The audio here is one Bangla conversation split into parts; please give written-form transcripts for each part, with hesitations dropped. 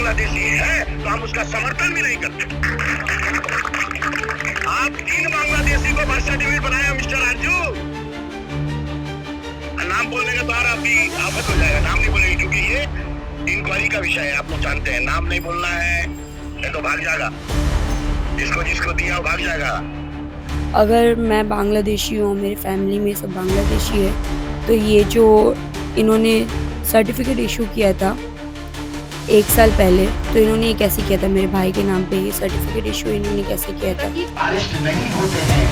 बांग्लादेशी है तो हम उसका समर्थन भी नहीं करते। आप 3 बांग्लादेशी को बर्थ सर्टिफिकेट बनाया मिस्टर राजू। नाम बोलने का द्वारा आपकी आफत हो जाएगा, नाम नहीं बोलेंगे क्योंकि ये इंक्वायरी का विषय है, आप लोग जानते हैं। नाम नहीं बोलना है तो भाग जाएगा, जिसको दिया वो भाग जाएगा। अगर मैं बांग्लादेशी हूँ, मेरी फैमिली में सब बांग्लादेशी है, तो ये जो इन्होंने सर्टिफिकेट इशू किया था 1 साल पहले, तो इन्होंने ये कैसे किया था? मेरे भाई के नाम पे ये सर्टिफिकेट इशू इन्होंने कैसे किया था? अरेस्ट नहीं होते हैं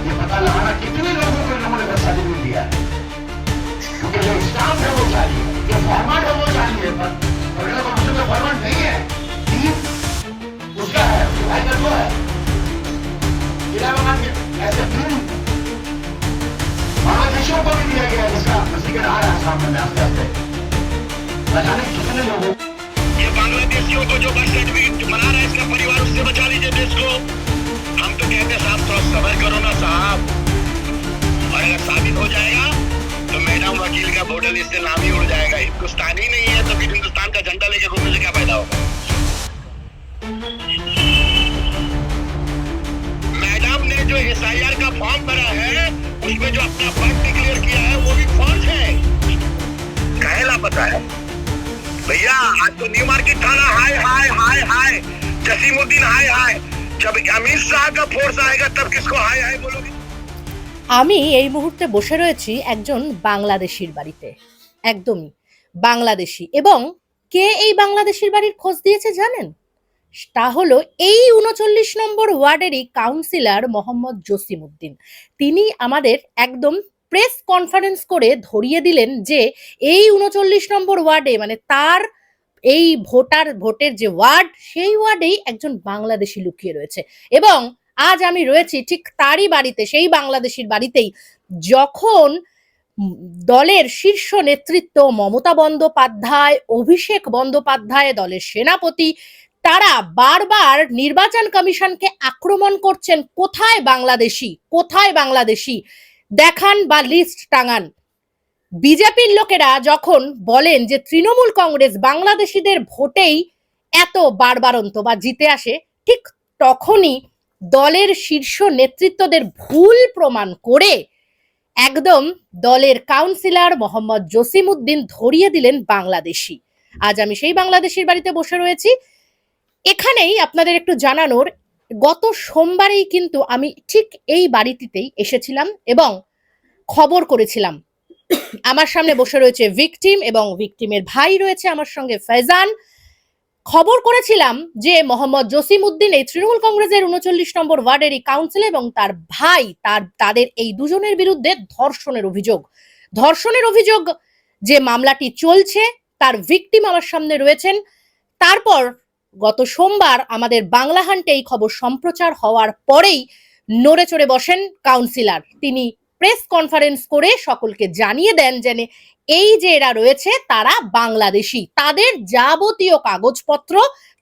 ये पता लगाना कितने लोगों को इन्होंने बर्थ सर्टिफिकेट दिया है, क्योंकि जो स्टाम्प है वो चाहिए, जो फॉर्मेट है वो चाहिए, पर अगर उसमें फॉर्मेट नहीं है उसका है, भाई का तो है ऐसे बांग्लादेशियों को भी दिया गया जिसका टिकट आ रहा है सामने में आस्ते आस्ते। बचाने कितने लोगों ये बांग्लादेशियों को जो बर्थ सर्टिफिकेट बना रहा है इसका परिवार, उससे बचा लीजिए देश को। हम तो कहते हैं साहब थोड़ा सबर करो ना साहब, और अगर साबित हो जाएगा तो मैडम वकील का वोटर लिस्ट से नाम ही उड़ जाएगा। हिंदुस्तान ही नहीं है तो फिर हिंदुस्तान का झंडा लेके घूमने से क्या फायदा होगा? मैडम ने जो SIR का फॉर्म भरा है उसमें जो अपना बर्थ डिक्लेयर किया है वो भी फॉल्स है। काहे लापता है भैया? आज तो न्यू मार्केट थाना हाय हाय हाय हाय, जसीमुद्दीन हाय हाय। जब अमित शाह का फोर्स आएगा तब किसको हाय हाय बोलोगे? আমি এই মুহূর্তে বসে রয়েছি একজন বাংলাদেশির বাড়িতে, একদমই বাংলাদেশি। এবং কে এই বাংলাদেশির বাড়ির খোঁজ দিয়েছে জানেন? তা হলো এই ৩৯ নম্বর ওয়ার্ডেরই কাউন্সিলর মোহাম্মদ জসিমউদ্দিন। তিনি আমাদের একদম প্রেস কনফারেন্স করে ধরিয়ে দিলেন যে এই ৩৯ নম্বর ওয়ার্ডে, মানে তার এই ভোটের যে ওয়ার্ড, সেই ওয়ার্ডেই একজন বাংলাদেশি লুকিয়ে রয়েছে। এবং আজ আমি রয়েছি ঠিক তারই বাড়িতে, সেই বাংলাদেশির বাড়িতেই, যখন দলের শীর্ষ নেতৃত্ব মমতা বন্দ্যোপাধ্যায়, অভিষেক বন্দ্যোপাধ্যায়, দলের সেনাপতি, তারা বারবার নির্বাচন কমিশনকে আক্রমণ করছেন। কোথায় বাংলাদেশি, কোথায় বাংলাদেশি দেখান বা লিস্ট টাঙান। বিজেপির লোকেরা যখন বলেন যে তৃণমূল কংগ্রেস বাংলাদেশিদের ভোটেই এত বাড়বাড়ন্ত বা জিতে আসে, ঠিক তখনই দলের শীর্ষ নেতৃত্বদের ভুল প্রমাণ করে একদম দলের কাউন্সিলর মোহাম্মদ জসিমউদ্দিন ধরিয়ে দিলেন বাংলাদেশি। আজ আমি সেই বাংলাদেশির বাড়িতে বসে রয়েছি। এখানেই আপনাদের একটু জানানোর, গত সোমবারেই কিন্তু আমি ঠিক এই বাড়িটিতেই এসেছিলাম এবং খবর করেছিলাম। আমার সামনে বসে রয়েছে ভিকটিম এবং ভিকটিমের ভাই রয়েছে আমার সঙ্গে ফয়জান। খবর করেছিলাম যে মোহাম্মদ জসিমউদ্দিন এই তৃণমূল কংগ্রেসের ৩৯ নম্বর ওয়ার্ডেরই কাউন্সিলর এবং তার ভাই, তাদের এই দুজনের বিরুদ্ধে ধর্ষণের অভিযোগ যে মামলাটি চলছে, তার ভিকটিম আমার সামনে রয়েছেন। তারপর গত সোমবার আমাদের বাংলা হান্টে এই খবর সম্প্রচার হওয়ার পরেই নড়ে চড়ে বসেন কাউন্সিলর। তিনি প্রেস কনফারেন্স করে সকলকে জানিয়ে দেন যে এই যে এরা রয়েছে তারা বাংলাদেশি, তাদের যাবতীয় কাগজপত্র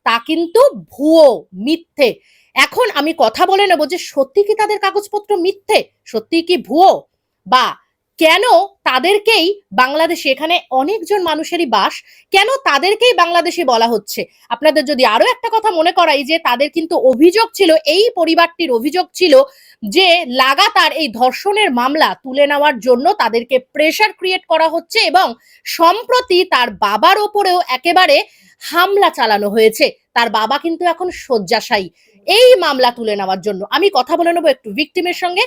তা কিন্তু ভুয়ো, মিথ্যে। এখন আমি কথা বলে নেব যে সত্যি কি তাদের কাগজপত্র মিথ্যে, সত্যি কি ভুয়ো, বা কেন তাদেরকেই বাংলাদেশি, এখানে অনেকজন মানুষেরই বাস, কেন তাদেরকেই বাংলাদেশি বলা হচ্ছে। আপনাদের যদি আরো একটা কথা মনে করাই যে তাদের কিন্তু অভিযোগ ছিল, এই পরিবারটির অভিযোগ ছিল যে লাগাতার এই ধর্ষণের মামলা তুলে নেওয়ার জন্য তাদেরকে প্রেসার ক্রিয়েট করা হচ্ছে এবং সম্প্রতি তার বাবার ওপরেও একেবারে হামলা চালানো হয়েছে। তার বাবা কিন্তু এখন শয্যাশায়ী এই মামলা তুলে নেওয়ার জন্য। আমি কথা বলে নেবো একটু ভিকটিমের সঙ্গে।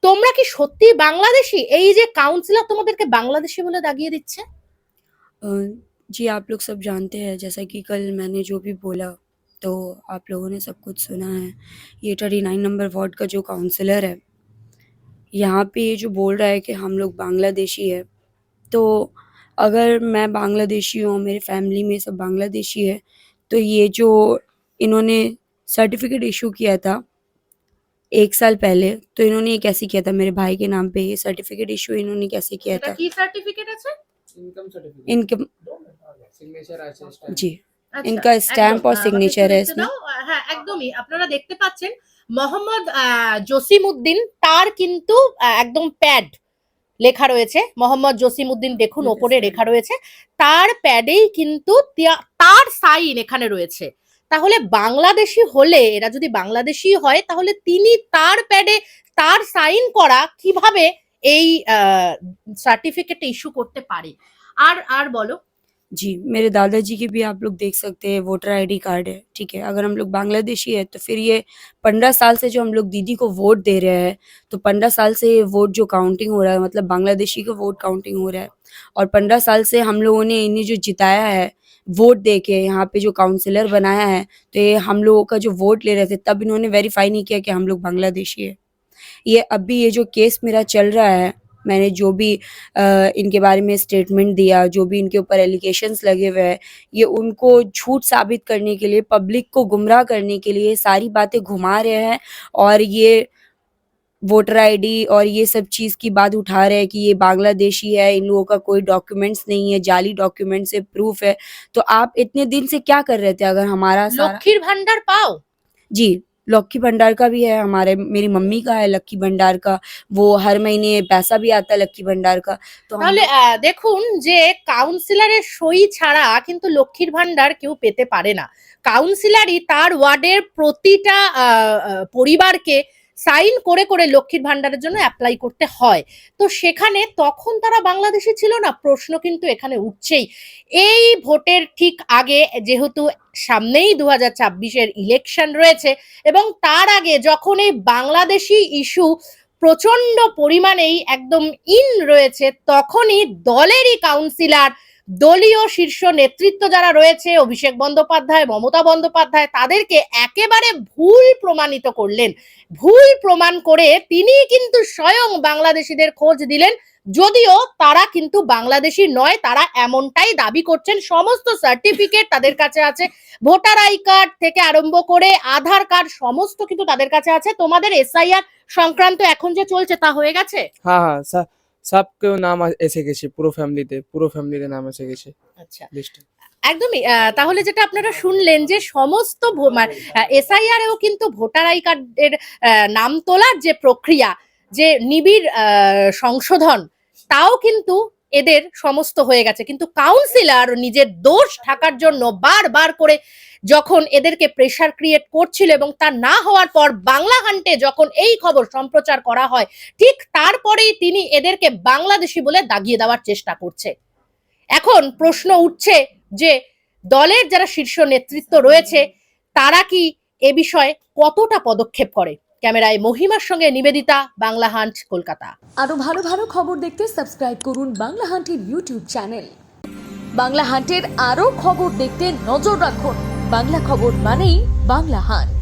তোমরা কি সত্যি বাংলাদেশি? এই যে কাউন্সিলর তোমাদেরকে বাংলাদেশি বলে দাগিয়ে দিচ্ছে। जी, आप लोग सब जानते हैं, जैसा कि कल मैंने जो भी बोला तो आप लोगों ने सब कुछ सुना है। ये 39 नंबर वार्ड का जो काउंसलर है, यहाँ पे ये जो बोल रहा है कि हम लोग बांग्लादेशी है, तो अगर मैं बांग्लादेशी हूँ, मेरी फैमिली में सब बांग्लादेशी है, तो ये जो इन्होंने सर्टिफिकेट इशू किया था 1 साल पहले, तो इन्होंने ये कैसे किया था? मेरे भाई के नाम पे ये सर्टिफिकेट इशू इन्होंने कैसे किया था? কি সার্টিফিকেট আছে? इनकम সিগনেচার আছে जी, इनका स्टैम्प और सिग्नेचर है इसमें। হ্যাঁ, একদমই আপনারা দেখতে পাচ্ছেন মোহাম্মদ জসিমউদ্দিন, তার কিন্তু একদম প্যাড লেখা রয়েছে, মোহাম্মদ জসিমউদ্দিন দেখুন ওপরে লেখা রয়েছে, তার প্যাডেই কিন্তু তার সাইন এখানে রয়েছে। তাহলে বাংলাদেশি হলে, এরা যদি বাংলাদেশি হয়, তাহলে তিনি তার প্যাডে তার সাইন করা কিভাবে এই সার্টিফিকেট ইস্যু করতে পারে? আর বলো। जी, मेरे दादाजी की भी आप लोग देख सकते हैं वोटर आईडी कार्ड है, ठीक है। अगर हम लोग बांग्लादेशी है तो फिर ये 15 साल से जो हम लोग दीदी को वोट दे रहे हैं, तो 15 साल से ये वोट जो काउंटिंग हो रहा है, मतलब बांग्लादेशी का वोट काउंटिंग हो रहा है। और 15 साल से हम लोगों ने इन्हें जो जिताया है वोट दे के, यहाँ पे जो काउंसलर बनाया है, तो ये हम लोगों का जो वोट ले रहे थे तब इन्होंने वेरीफाई नहीं किया कि हम लोग बांग्लादेशी है। ये अभी ये जो केस मेरा चल रहा है, मैंने जो भी इनके बारे में स्टेटमेंट दिया, जो भी इनके ऊपर एलिगेशंस लगे हुए हैं, ये उनको झूठ साबित करने के लिए, पब्लिक को गुमराह करने के लिए सारी बातें घुमा रहे हैं। और ये वोटर आईडी और ये सब चीज़ की बात उठा रहे हैं कि ये बांग्लादेशी है, इन लोगों का कोई डॉक्यूमेंट्स नहीं है, जाली डॉक्यूमेंट से प्रूफ है। तो आप इतने दिन से क्या कर रहे थे? अगर हमारा লক্ষ্মীর ভান্ডার পাও? जी, लक्की भंडार का भी है, हमारे मेरी मम्मी का है लक्की भंडार का, वो हर महीने पैसा भी आता है लक्की भंडार का। तो তাহলে দেখুন যে কাউন্সিলরের সই ছাড়া কিন্তু লক্ষ্মীর ভান্ডার কেউ পেতে পারে না। কাউন্সিলরই তার ওয়ার্ডের প্রতিটা পরিবারকে সাইন করে করে লক্ষ্মীর ভান্ডারের জন্য অ্যাপ্লাই করতে হয়। তো সেখানে তখন তারা বাংলাদেশি ছিল না? প্রশ্ন কিন্তু এখানে উঠছেই। এই ভোটের ঠিক আগে, যেহেতু সামনেই 2024-এর ইলেকশন রয়েছে, এবং তার আগে যখন এই বাংলাদেশি ইস্যু প্রচন্ড পরিমাণেই একদম ইন রয়েছে, তখনই দলেরই কাউন্সিলর, দলীয় শীর্ষ নেতৃত্ব যারা রয়েছে, অভিষেক বন্দ্যোপাধ্যায়, মমতা বন্দ্যোপাধ্যায়, তাদেরকে একেবারে ভুল প্রমাণিত করলেন। ভুল প্রমাণ করে তিনি কিন্তু স্বয়ং বাংলাদেশিদের খোঁজ দিলেন, যদিও তারা কিন্তু বাংলাদেশি নয়, তারা এমনটাই দাবি করছেন। সমস্ত সার্টিফিকেট তাদের কাছে আছে, ভোটার আই কার্ড থেকে আরম্ভ করে আধার কার্ড সমস্ত কিন্তু তাদের কাছে আছে। তোমাদের এসআইআর সংক্রান্ত এখন যে চলছে তা হয়ে গেছে? হ্যাঁ হ্যাঁ सबके नाम এসে গেছে, পুরো ফ্যামিলিতে নাম এসে গেছে আচ্ছা, লিস্টে। একদমই। তাহলে যেটা আপনারা শুনলেন যে সমস্ত এসআইআর এও কিন্তু ভোটার আই কার্ডের নাম তোলার যে প্রক্রিয়া, যে নিবিড় সংশোধন, তাও কিন্তু এদের সমস্ত হয়ে গেছে। কিন্তু কাউন্সিলর নিজের দোষ ঢাকার জন্য বারবার করে যখন এদেরকে প্রেসার ক্রিয়েট করছিল, এবং তা না হওয়ার পর বাংলা হান্টে যখন এই খবর সম্প্রচার করা হয়, ঠিক তারপরেই তিনি এদেরকে বাংলাদেশি বলে দাগিয়ে দেওয়ার চেষ্টা করছে। এখন প্রশ্ন উঠছে যে দলের যারা শীর্ষ নেতৃত্ব রয়েছে তারা কি এ বিষয়ে কতটা পদক্ষেপ করে? ক্যামেরায় মহিমার সঙ্গে নিবেদিতা, বাংলা হান্ট, কলকাতা। আরো ভালো ভালো খবর দেখতে সাবস্ক্রাইব করুন বাংলা হান্টের ইউটিউব চ্যানেল। বাংলা হান্টের আরো খবর দেখতে নজর রাখুন। বাংলা খবর মানেই বাংলা হান্ট।